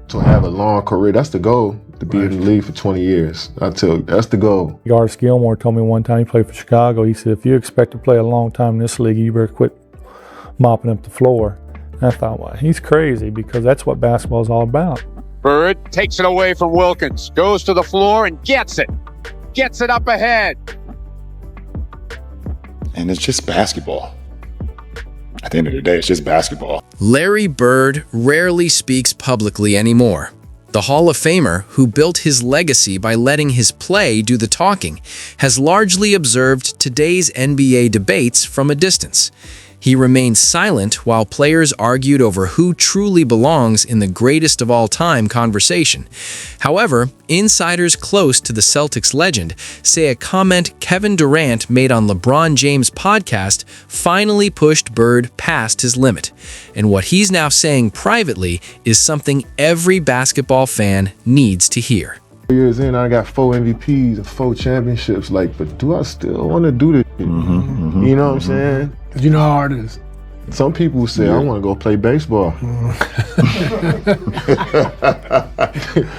to have a long career. That's the goal, to be in the league for 20 years. I tell you, that's the goal. Artis Gilmore told me one time, he played for Chicago, he said, if you expect to play a long time in this league, you better quit mopping up the floor. And I thought, well, he's crazy, because that's what basketball is all about. Bird takes it away from Wilkins, goes to the floor and gets it up ahead. And it's just basketball. At the end of the day, it's just basketball. Larry Bird rarely speaks publicly anymore. The Hall of Famer, who built his legacy by letting his play do the talking, has largely observed today's NBA debates from a distance. He remained silent while players argued over who truly belongs in the greatest of all time conversation. However, insiders close to the Celtics legend say a comment Kevin Durant made on LeBron James' podcast finally pushed Bird past his limit. And what he's now saying privately is something every basketball fan needs to hear. Years in, I got 4 MVPs and 4 championships. But do I still want to do this? You know what I'm saying? You know how hard it is. Some people say, I want to go play baseball.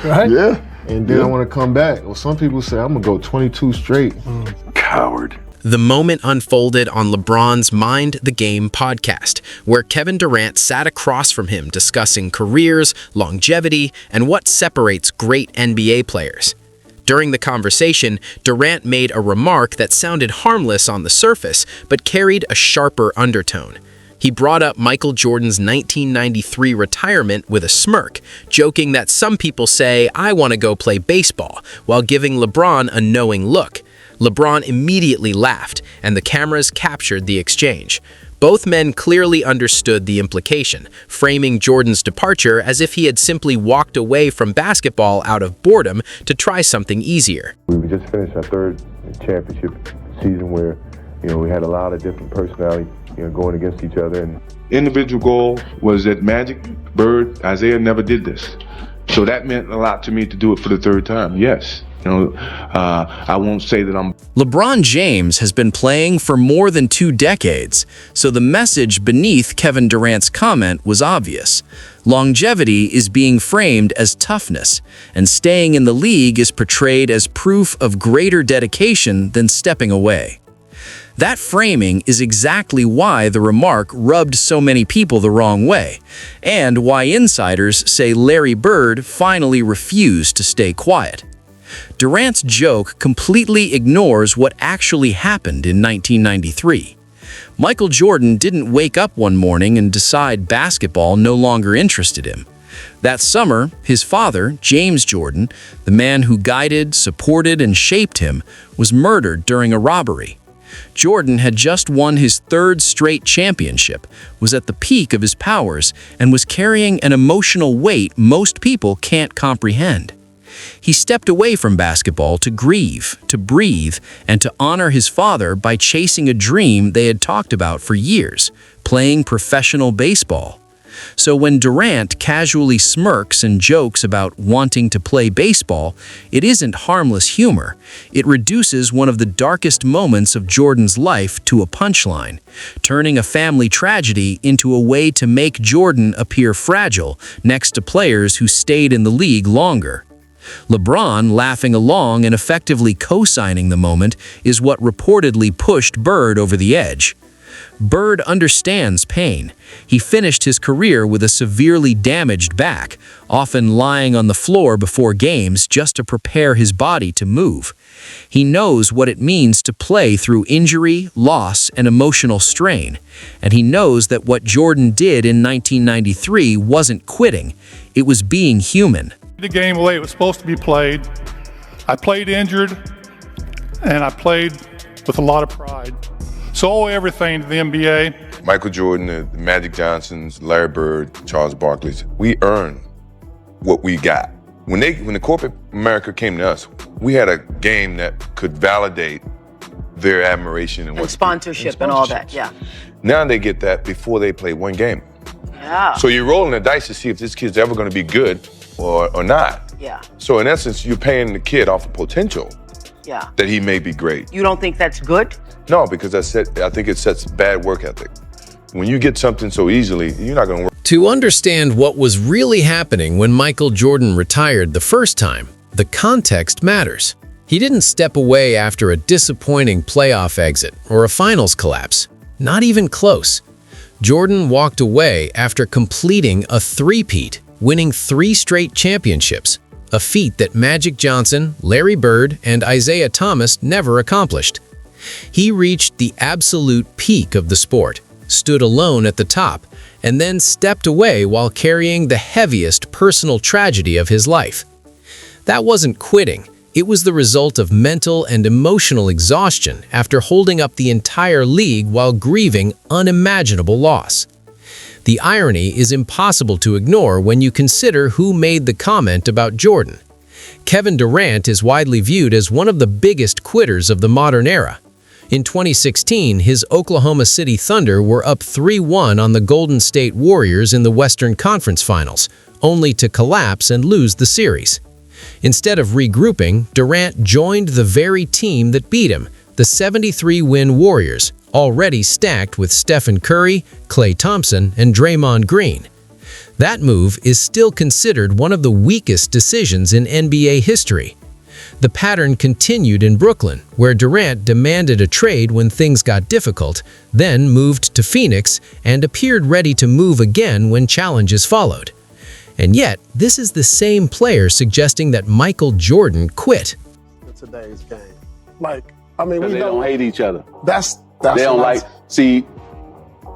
Right? Yeah. And then I want to come back. Well, some people say, I'm going to go 22 straight. Coward. The moment unfolded on LeBron's Mind the Game podcast, where Kevin Durant sat across from him discussing careers, longevity, and what separates great NBA players. During the conversation, Durant made a remark that sounded harmless on the surface, but carried a sharper undertone. He brought up Michael Jordan's 1993 retirement with a smirk, joking that some people say, I want to go play baseball, while giving LeBron a knowing look. LeBron immediately laughed, and the cameras captured the exchange. Both men clearly understood the implication, framing Jordan's departure as if he had simply walked away from basketball out of boredom to try something easier. We just finished our 3rd championship season where, we had a lot of different personalities, going against each other. And individual goal was that Magic, Bird, Isaiah never did this. So that meant a lot to me to do it for the 3rd time, yes. I won't say that I'm... LeBron James has been playing for more than 2 decades, so the message beneath Kevin Durant's comment was obvious. Longevity is being framed as toughness, and staying in the league is portrayed as proof of greater dedication than stepping away. That framing is exactly why the remark rubbed so many people the wrong way, and why insiders say Larry Bird finally refused to stay quiet. Durant's joke completely ignores what actually happened in 1993. Michael Jordan didn't wake up one morning and decide basketball no longer interested him. That summer, his father, James Jordan, the man who guided, supported, and shaped him, was murdered during a robbery. Jordan had just won his 3rd straight championship, was at the peak of his powers, and was carrying an emotional weight most people can't comprehend. He stepped away from basketball to grieve, to breathe, and to honor his father by chasing a dream they had talked about for years, playing professional baseball. So when Durant casually smirks and jokes about wanting to play baseball, it isn't harmless humor. It reduces one of the darkest moments of Jordan's life to a punchline, turning a family tragedy into a way to make Jordan appear fragile next to players who stayed in the league longer. LeBron laughing along and effectively co-signing the moment is what reportedly pushed Bird over the edge. Bird understands pain. He finished his career with a severely damaged back, often lying on the floor before games just to prepare his body to move. He knows what it means to play through injury, loss, and emotional strain, and he knows that what Jordan did in 1993 wasn't quitting, it was being human. The game the way it was supposed to be played. I played injured, and I played with a lot of pride. So I owe everything to the NBA. Michael Jordan, the Magic Johnsons, Larry Bird, Charles Barkley's, we earned what we got. When the corporate America came to us, we had a game that could validate their admiration and sponsorship and all that, yeah. Now they get that before they play one game. Yeah. So you're rolling the dice to see if this kid's ever going to be good or not. Yeah. So in essence, you're paying the kid off of potential. Yeah. That he may be great. You don't think that's good? No, because I think it sets bad work ethic. When you get something so easily, you're not going to work. To understand what was really happening when Michael Jordan retired the first time, the context matters. He didn't step away after a disappointing playoff exit or a finals collapse. Not even close. Jordan walked away after completing a three-peat, winning 3 straight championships, a feat that Magic Johnson, Larry Bird, and Isaiah Thomas never accomplished. He reached the absolute peak of the sport, stood alone at the top, and then stepped away while carrying the heaviest personal tragedy of his life. That wasn't quitting. It was the result of mental and emotional exhaustion after holding up the entire league while grieving unimaginable loss. The irony is impossible to ignore when you consider who made the comment about Jordan. Kevin Durant is widely viewed as one of the biggest quitters of the modern era. In 2016, his Oklahoma City Thunder were up 3-1 on the Golden State Warriors in the Western Conference Finals, only to collapse and lose the series. Instead of regrouping, Durant joined the very team that beat him, the 73-win Warriors, already stacked with Stephen Curry, Klay Thompson, and Draymond Green. That move is still considered one of the weakest decisions in NBA history. The pattern continued in Brooklyn, where Durant demanded a trade when things got difficult, then moved to Phoenix and appeared ready to move again when challenges followed. And yet, this is the same player suggesting that Michael Jordan quit. Today's game. Like, I mean, they don't hate each other. That's they don't like, see,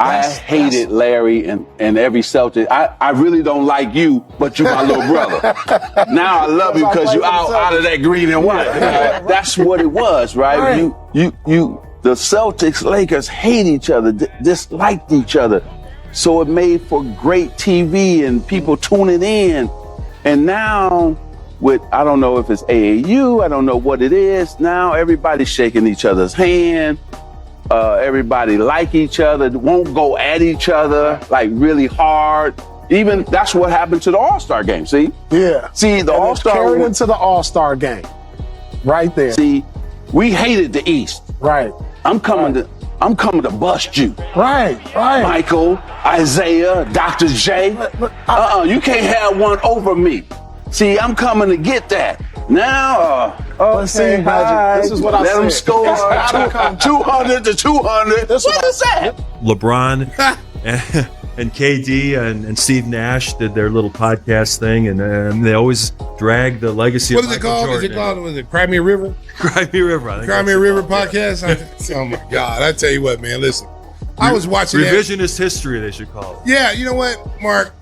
I hated Larry and every Celtic. I really don't like you, but you're my little brother. Now I love you because you out of that green and white. That's what it was, right? You the Celtics, Lakers hate each other, disliked each other. So it made for great TV and people tuning in. And now with, I don't know if it's AAU, I don't know what it is. Now everybody's shaking each other's hand. Everybody like each other, won't go at each other like really hard. Even that's what happened to the All-Star game, see? Yeah. See, the All-Star carried into the All-Star game. Right there. See, we hated the East. Right. I'm coming to bust you. Right. Michael, Isaiah, Dr. J. You can't have one over me. See, I'm coming to get that. Now, okay, see, Magic, this is what let them score 200 to 200. What is that? LeBron and KD and Steve Nash did their little podcast thing, and they always drag the legacy of Michael Jordan. What is it called? Was it Cry Me a River? Cry Me a River. I think Cry Me a River podcast? Oh, my God. I tell you what, man, listen. I was watching Revisionist history, they should call it. Yeah, you know what, Mark?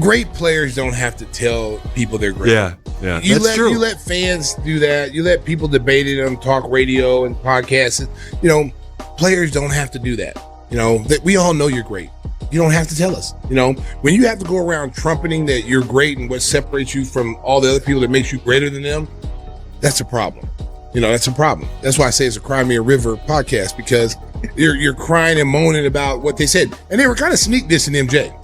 Great players don't have to tell people they're great. Yeah, that's true. You let fans do that. You let people debate it on talk radio and podcasts. You know, players don't have to do that. You know, that we all know you're great. You don't have to tell us. You know, when you have to go around trumpeting that you're great and what separates you from all the other people that makes you greater than them, that's a problem. You know, that's a problem. That's why I say it's a Cry Me a River podcast, because you're crying and moaning about what they said. And they were kind of sneak dissing MJ.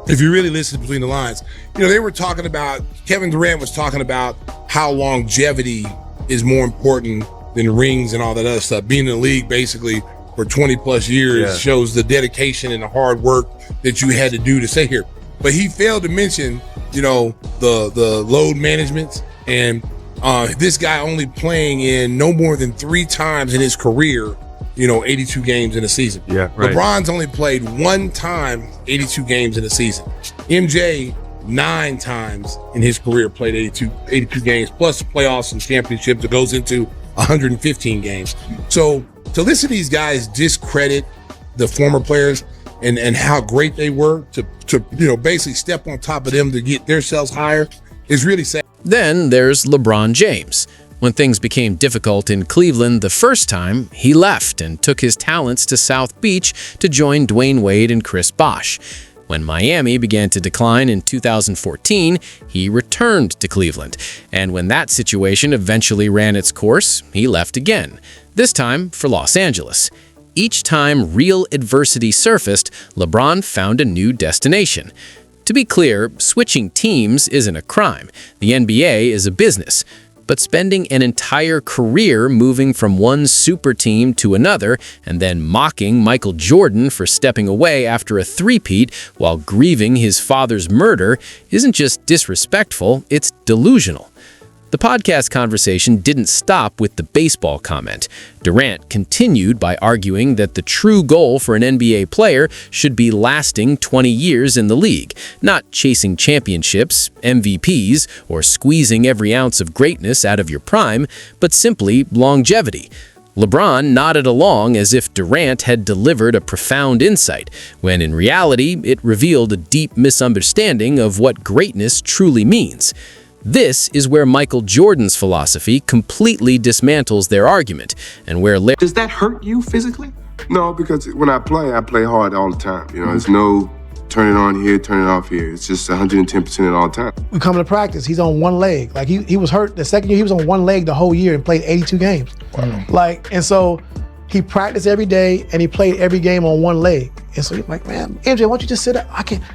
If you really listen between the lines, you know, they were talking about, Kevin Durant was talking about how longevity is more important than rings and all that other stuff. Being in the league basically for 20 plus years shows the dedication and the hard work that you had to do to stay here. But he failed to mention, you know, the load management and this guy only playing in no more than 3 times in his career, you know, 82 games in a season. Yeah, right. LeBron's only played 1 time 82 games in a season. MJ 9 times in his career played 82 games, plus the playoffs and championships that goes into 115 games. So to listen to these guys discredit the former players and how great they were to you know, basically step on top of them to get themselves higher is really sad. Then there's LeBron James. When things became difficult in Cleveland the first time, he left and took his talents to South Beach to join Dwayne Wade and Chris Bosh. When Miami began to decline in 2014, he returned to Cleveland. And when that situation eventually ran its course, he left again, this time for Los Angeles. Each time real adversity surfaced, LeBron found a new destination. To be clear, switching teams isn't a crime. The NBA is a business. but spending an entire career moving from one super team to another and then mocking Michael Jordan for stepping away after a three-peat while grieving his father's murder isn't just disrespectful, it's delusional. The podcast conversation didn't stop with the baseball comment. Durant continued by arguing that the true goal for an NBA player should be lasting 20 years in the league, not chasing championships, MVPs, or squeezing every ounce of greatness out of your prime, but simply longevity. LeBron nodded along as if Durant had delivered a profound insight, when in reality it revealed a deep misunderstanding of what greatness truly means. This is where Michael Jordan's philosophy completely dismantles their argument, and where Does that hurt you physically? No, because when I play hard all the time. You know, there's no turn it on here, turn it off here. It's just 110% all the time. We come to practice, he's on one leg. Like he was hurt the second year, he was on one leg the whole year and played 82 games. Wow. And so he practiced every day and he played every game on one leg. And so he's like, man, MJ, why don't you just sit out?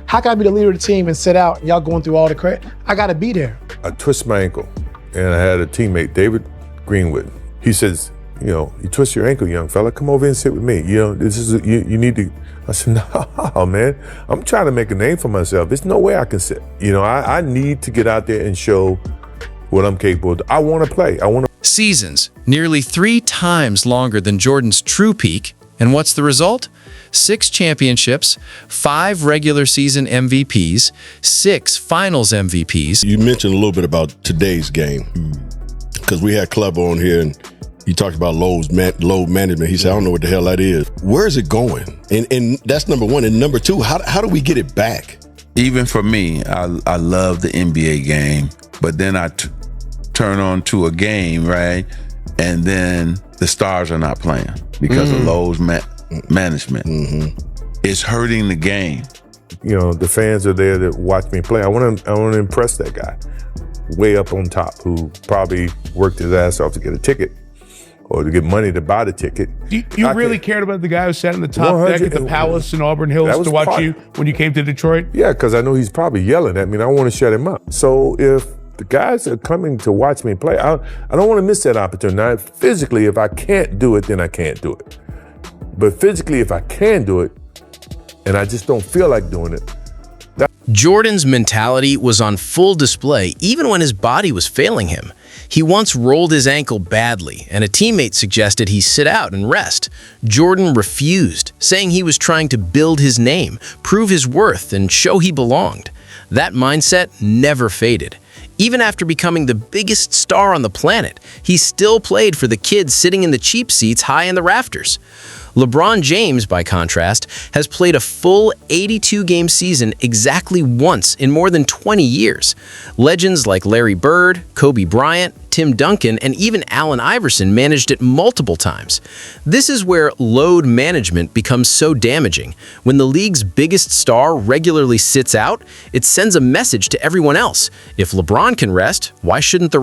How can I be the leader of the team and sit out and y'all going through all the credit? I gotta be there. I twist my ankle and I had a teammate, David Greenwood. He says, you twist your ankle, young fella, come over and sit with me. This is, you need to. I said, no, man, I'm trying to make a name for myself. There's no way I can sit. I need to get out there and show what I'm capable of. I want to play. Seasons, nearly 3 times longer than Jordan's true peak. And what's the result? 6 championships, 5 regular season MVPs, 6 finals MVPs. You mentioned a little bit about today's game, because we had Clever on here and he talked about load management. He said, I don't know what the hell that is. Where is it going? And that's number one. And number two, how do we get it back? Even for me, I love the NBA game, but then I turn on to a game, right? And then the stars are not playing because of load management. It's hurting the game. The fans are there to watch me play. I want to impress that guy way up on top who probably worked his ass off to get a ticket or to get money to buy the ticket. You really cared about the guy who sat in the top deck at the Palace in Auburn Hills to watch you when you came to Detroit? Yeah, because I know he's probably yelling at me and I want to shut him up. So if the guys are coming to watch me play, I don't want to miss that opportunity. Now, physically, if I can't do it, then I can't do it. But physically, if I can do it, and I just don't feel like doing it. Jordan's mentality was on full display even when his body was failing him. He once rolled his ankle badly, and a teammate suggested he sit out and rest. Jordan refused, saying he was trying to build his name, prove his worth, and show he belonged. That mindset never faded. Even after becoming the biggest star on the planet, he still played for the kids sitting in the cheap seats high in the rafters. LeBron James, by contrast, has played a full 82-game season exactly once in more than 20 years. Legends like Larry Bird, Kobe Bryant, Tim Duncan, and even Allen Iverson managed it multiple times. This is where load management becomes so damaging. When the league's biggest star regularly sits out, it sends a message to everyone else. If LeBron can rest, why shouldn't the